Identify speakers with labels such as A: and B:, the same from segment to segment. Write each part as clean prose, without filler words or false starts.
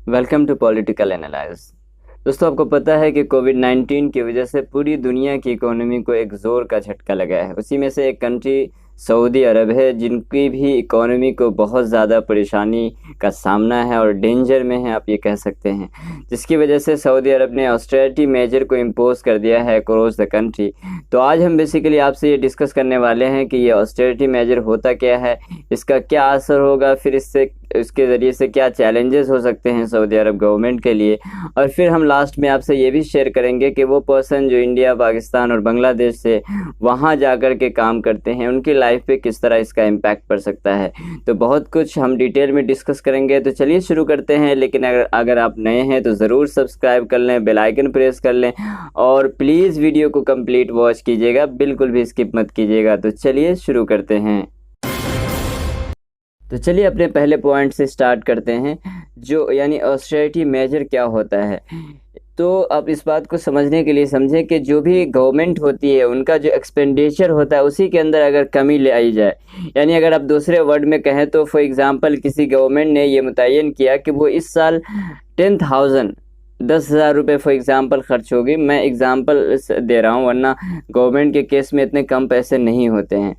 A: Welcome to political analyse. दोस्तों, आपको पता है कि कोविड-19 की वजह से पूरी दुनिया की इकोनॉमी को एक ज़ोर का झटका लगा है। उसी में से एक कंट्री सऊदी अरब है, जिनकी भी इकोनॉमी को बहुत ज़्यादा परेशानी का सामना है और डेंजर में है, आप ये कह सकते हैं। जिसकी वजह से सऊदी अरब ने ऑस्टेरिटी मेजर को इम्पोज़ कर दिया है अक्रॉस द कंट्री। तो आज हम बेसिकली आपसे ये डिस्कस करने वाले हैं कि ये ऑस्टेरिटी मेजर होता क्या है, इसका क्या असर होगा, फिर इसके ज़रिए से क्या चैलेंजेस हो सकते हैं सऊदी अरब गवर्नमेंट के लिए, और फिर हम लास्ट में आपसे ये भी शेयर करेंगे कि वो पर्सन जो इंडिया, पाकिस्तान और बांग्लादेश से वहाँ जाकर के काम करते हैं, उनकी लाइफ पे किस तरह इसका इम्पैक्ट पड़ सकता है। तो बहुत कुछ हम डिटेल में डिस्कस करेंगे। तो चलिए शुरू करते हैं। लेकिन अगर आप नए हैं तो ज़रूर सब्सक्राइब कर लें, बेल आइकन प्रेस कर लें और प्लीज़ वीडियो को कंप्लीट वॉच कीजिएगा, बिल्कुल भी स्किप मत कीजिएगा। तो चलिए शुरू करते हैं। तो चलिए अपने पहले पॉइंट से स्टार्ट करते हैं, जो यानी ऑस्टेरिटी मेजर क्या होता है। तो अब इस बात को समझने के लिए समझें कि जो भी गवर्नमेंट होती है, उनका जो एक्सपेंडिचर होता है, उसी के अंदर अगर कमी ले आई जाए, यानी अगर आप दूसरे वर्ड में कहें तो फॉर एग्ज़ाम्पल किसी गवर्नमेंट ने ये मुतय्यन किया कि वो इस साल 10,000 रुपये फॉर एग्ज़ाम्पल खर्च होगी। मैं एग्ज़ाम्पल दे रहा हूँ, वरना गवर्नमेंट के केस में इतने कम पैसे नहीं होते हैं।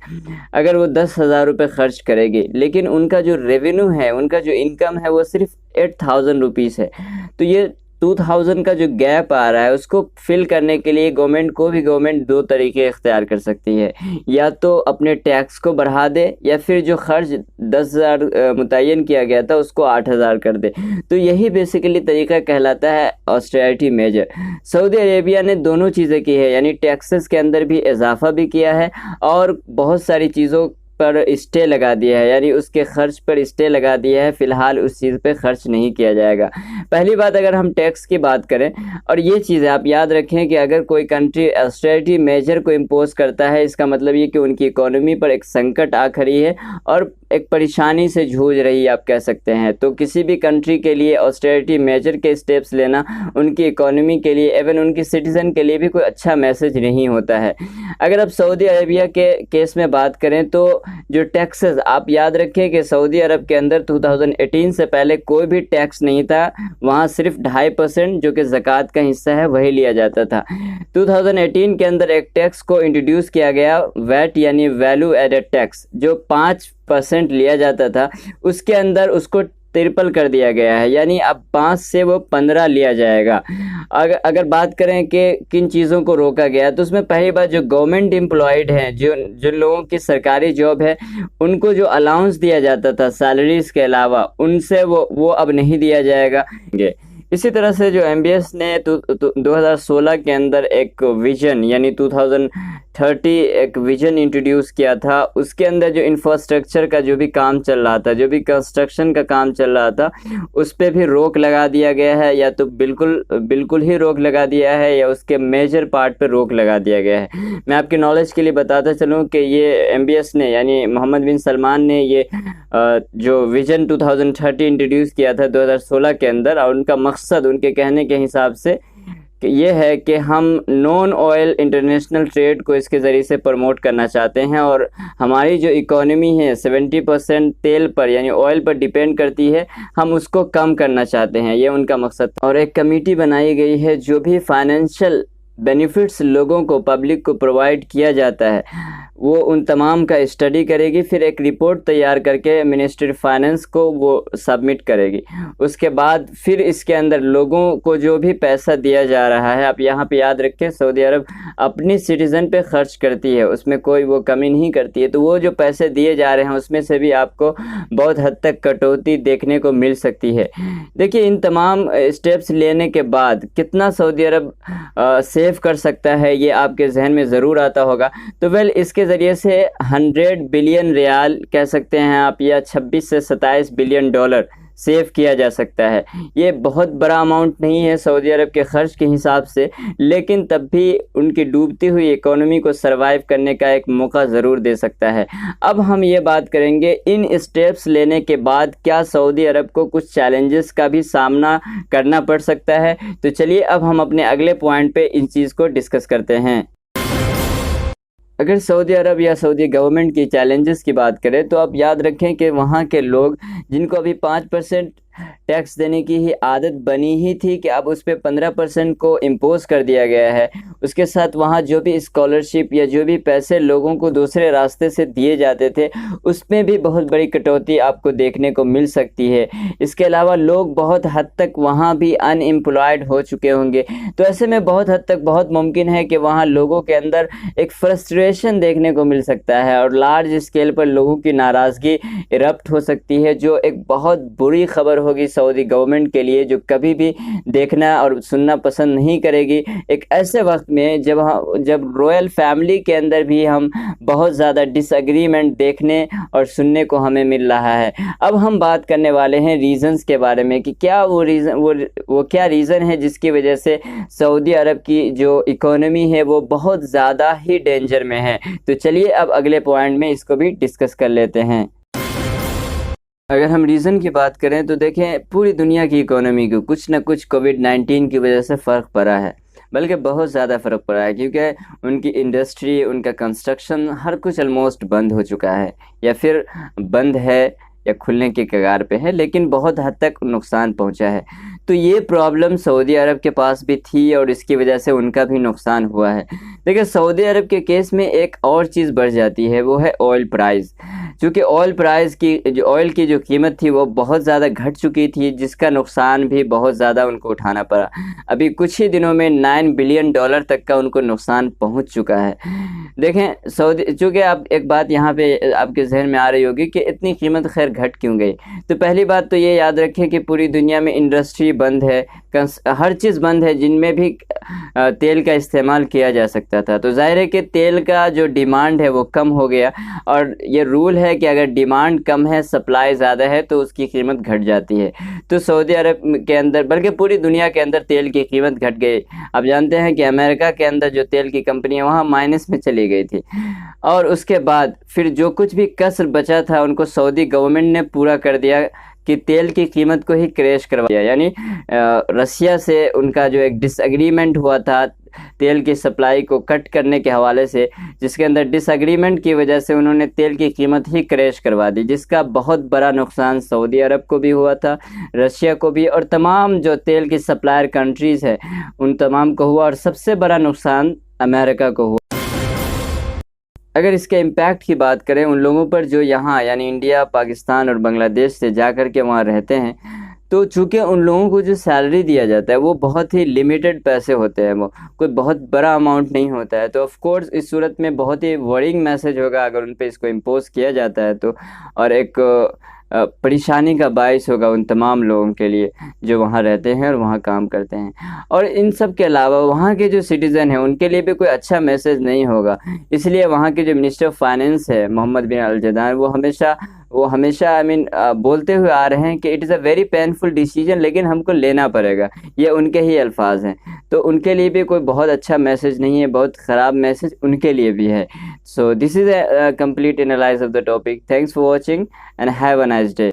A: अगर वो 10,000 रुपये खर्च करेगी, लेकिन उनका जो रेवेन्यू है, उनका जो इनकम है, वो सिर्फ 8,000 रुपीज़ है, तो ये 2,000 का जो गैप आ रहा है, उसको फिल करने के लिए गवर्नमेंट दो तरीके इख्तियार कर सकती है। या तो अपने टैक्स को बढ़ा दे, या फिर जो खर्च 10,000 मुतय्यन किया गया था उसको 8,000 कर दे। तो यही बेसिकली तरीका कहलाता है ऑस्टेरिटी मेजर। सऊदी अरेबिया ने दोनों चीज़ें की है, यानी टैक्सेस के अंदर भी इजाफा भी किया है और बहुत सारी चीज़ों पर स्टे लगा दिया है, यानी उसके खर्च पर स्टे लगा दिया है। फ़िलहाल उस चीज़ पे खर्च नहीं किया जाएगा। पहली बात, अगर हम टैक्स की बात करें, और ये चीज़ें आप याद रखें कि अगर कोई कंट्री ऑस्टेरिटी मेजर को इम्पोज करता है, इसका मतलब ये कि उनकी इकोनॉमी पर एक संकट आ खड़ी है और एक परेशानी से जूझ रही है, आप कह सकते हैं। तो किसी भी कंट्री के लिए ऑस्टेरिटी मेजर के स्टेप्स लेना उनकी इकोनॉमी के लिए, एवं उनकी सिटीज़न के लिए भी कोई अच्छा मैसेज नहीं होता है। अगर आप सऊदी अरेबिया के केस में बात करें तो जो टैक्सेस, आप याद रखें कि सऊदी अरब के अंदर 2018 से पहले कोई भी टैक्स नहीं था। वहाँ सिर्फ 2.5% जो कि ज़कात का हिस्सा है वही लिया जाता था। 2018 के अंदर एक टैक्स को इंट्रोड्यूस किया गया, वैट यानी वैल्यू एडेड टैक्स, जो 5% लिया जाता था, उसके अंदर उसको ट्रिपल कर दिया गया है, यानी अब 5 से वो 15 लिया जाएगा। अगर बात करें कि किन चीज़ों को रोका गया, तो उसमें पहली बात, जो गवर्नमेंट एम्प्लॉयड हैं, जो लोगों की सरकारी जॉब है, उनको जो अलाउंस दिया जाता था सैलरीज़ के अलावा, उनसे वो अब नहीं दिया जाएगा। इसी तरह से जो एमबीएस ने 2016 के अंदर एक विजन यानी 2030 एक विजन इंट्रोड्यूस किया था, उसके अंदर जो इंफ्रास्ट्रक्चर का जो भी काम चल रहा था, जो भी कंस्ट्रक्शन का काम चल रहा था, उस पर भी रोक लगा दिया गया है, या तो बिल्कुल ही रोक लगा दिया है, या उसके मेजर पार्ट पर रोक लगा दिया गया है। मैं आपके नॉलेज के लिए बताता चलूँ कि ये एमबीएस ने यानी मोहम्मद बिन सलमान ने ये जो विजन 2030 इंट्रोड्यूस किया था 2016 के अंदर, और उनका मकसद उनके कहने के हिसाब से कि ये है कि हम नॉन ऑयल इंटरनेशनल ट्रेड को इसके ज़रिए से प्रमोट करना चाहते हैं, और हमारी जो इकोनॉमी है 70% तेल पर यानी ऑयल पर डिपेंड करती है, हम उसको कम करना चाहते हैं। ये उनका मकसद। और एक कमेटी बनाई गई है, जो भी फाइनेंशियल बेनिफिट्स लोगों को, पब्लिक को प्रोवाइड किया जाता है, वो उन तमाम का स्टडी करेगी, फिर एक रिपोर्ट तैयार करके मिनिस्ट्री फाइनेंस को वो सबमिट करेगी। उसके बाद फिर इसके अंदर लोगों को जो भी पैसा दिया जा रहा है, आप यहाँ पे याद रखें, सऊदी अरब अपनी सिटीज़न पे खर्च करती है, उसमें कोई वो कमी नहीं करती है। तो वो जो पैसे दिए जा रहे हैं, उसमें से भी आपको बहुत हद तक कटौती देखने को मिल सकती है। देखिए, इन तमाम स्टेप्स लेने के बाद कितना सऊदी अरब सेव कर सकता है, ये आपके जहन में ज़रूर आता होगा। तो वेल, इसके ज़रिए से 100 बिलियन रियाल कह सकते हैं आप, या 26 से 27 बिलियन डॉलर सेव किया जा सकता है। ये बहुत बड़ा अमाउंट नहीं है सऊदी अरब के ख़र्च के हिसाब से, लेकिन तब भी उनकी डूबती हुई इकोनॉमी को सरवाइव करने का एक मौका ज़रूर दे सकता है। अब हम ये बात करेंगे, इन स्टेप्स लेने के बाद क्या सऊदी अरब को कुछ चैलेंजेस का भी सामना करना पड़ सकता है। तो चलिए अब हम अपने अगले पॉइंट पे इन चीज़ को डिस्कस करते हैं। अगर सऊदी अरब या सऊदी गवर्नमेंट की चैलेंजेस की बात करें, तो आप याद रखें कि वहाँ के लोग जिनको अभी 5% टैक्स देने की ही आदत बनी ही थी कि अब उस पे 15% को इम्पोज कर दिया गया है। उसके साथ वहाँ जो भी स्कॉलरशिप या जो भी पैसे लोगों को दूसरे रास्ते से दिए जाते थे उसमें भी बहुत बड़ी कटौती आपको देखने को मिल सकती है। इसके अलावा लोग बहुत हद तक वहाँ भी अनएम्प्लॉयड हो चुके होंगे, तो ऐसे में बहुत हद तक बहुत मुमकिन है कि वहाँ लोगों के अंदर एक फ्रस्ट्रेशन देखने को मिल सकता है और लार्ज स्केल पर लोगों की नाराज़गी इरप्ट हो सकती है, जो एक बहुत बुरी खबर होगी सऊदी गवर्नमेंट के लिए, जो कभी भी देखना और सुनना पसंद नहीं करेगी एक ऐसे वक्त में जब रॉयल फैमिली के अंदर भी हम बहुत ज़्यादा डिसएग्रीमेंट देखने और सुनने को हमें मिल रहा है। अब हम बात करने वाले हैं रीज़न्स के बारे में कि क्या वो क्या रीज़न है जिसकी वजह से सऊदी अरब की जो इकोनॉमी है वो बहुत ज़्यादा ही डेंजर में है। तो चलिए अब अगले पॉइंट में इसको भी डिस्कस कर लेते हैं। अगर हम रीज़न की बात करें तो देखें, पूरी दुनिया की इकोनॉमी को कुछ ना कुछ कोविड-19 की वजह से फ़र्क पड़ा है, बल्कि बहुत ज़्यादा फ़र्क पड़ा है, क्योंकि उनकी इंडस्ट्री, उनका कंस्ट्रक्शन हर कुछ ऑलमोस्ट बंद हो चुका है या फिर बंद है या खुलने के कगार पे है, लेकिन बहुत हद तक नुकसान पहुंचा है। तो ये प्रॉब्लम सऊदी अरब के पास भी थी और इसकी वजह से उनका भी नुकसान हुआ है। देखिए, सऊदी अरब के केस में एक और चीज़ बढ़ जाती है, वो है ऑयल प्राइस। चूँकि ऑयल की जो कीमत थी वो बहुत ज़्यादा घट चुकी थी, जिसका नुकसान भी बहुत ज़्यादा उनको उठाना पड़ा। अभी कुछ ही दिनों में $9 बिलियन तक का उनको नुकसान पहुंच चुका है। देखें, चूँकि आप एक बात यहाँ पे आपके जहन में आ रही होगी कि इतनी कीमत खैर घट क्यों गई। तो पहली बात तो ये याद रखें कि पूरी दुनिया में इंडस्ट्री बंद है, हर चीज़ बंद है जिनमें भी तेल का इस्तेमाल किया जा सकता था। तो जाहिर है कि तेल का जो डिमांड है वो कम हो गया, और ये रूल है कि अगर डिमांड कम है, सप्लाई ज़्यादा है, तो उसकी कीमत घट जाती है। तो सऊदी अरब के अंदर, बल्कि पूरी दुनिया के अंदर तेल की कीमत घट गई। आप जानते हैं कि अमेरिका के अंदर जो तेल की कंपनी है वहाँ माइनस में चली गई थी, और उसके बाद फिर जो कुछ भी कसर बचा था उनको सऊदी गवर्नमेंट ने पूरा कर दिया कि तेल की कीमत को ही क्रैश करवा दिया। यानी रसिया से उनका जो एक डिसएग्रीमेंट हुआ था तेल की सप्लाई को कट करने के हवाले से, जिसके अंदर डिसएग्रीमेंट की वजह से उन्होंने तेल की कीमत ही क्रैश करवा दी, जिसका बहुत बड़ा नुकसान सऊदी अरब को भी हुआ था, रशिया को भी, और तमाम जो तेल की सप्लायर कंट्रीज़ है उन तमाम को हुआ, और सबसे बड़ा नुकसान अमेरिका को हुआ। अगर इसके इम्पैक्ट की बात करें उन लोगों पर जो यहाँ यानी इंडिया, पाकिस्तान और बांग्लादेश से जा कर के वहाँ रहते हैं, तो चूँकि उन लोगों को जो सैलरी दिया जाता है वो बहुत ही लिमिटेड पैसे होते हैं, वो कोई बहुत बड़ा अमाउंट नहीं होता है। तो ऑफ कोर्स इस सूरत में बहुत ही वरिंग मैसेज होगा अगर उन पे इसको इम्पोज किया जाता है तो, और एक परेशानी का बायस होगा उन तमाम लोगों के लिए जो वहाँ रहते हैं और वहाँ काम करते हैं। और इन सब के अलावा वहाँ के जो सिटीज़न हैं उनके लिए भी कोई अच्छा मैसेज नहीं होगा। इसलिए वहाँ के जो मिनिस्टर ऑफ फाइनेंस है मोहम्मद बिन अल जदान, वो हमेशा बोलते हुए आ रहे हैं कि it is a very painful decision, लेकिन हमको लेना पड़ेगा। ये उनके ही अल्फाज हैं। तो उनके लिए भी कोई बहुत अच्छा मैसेज नहीं है, बहुत ख़राब मैसेज उनके लिए भी है। So this is a complete analyse of the topic. Thanks for watching and have a nice day.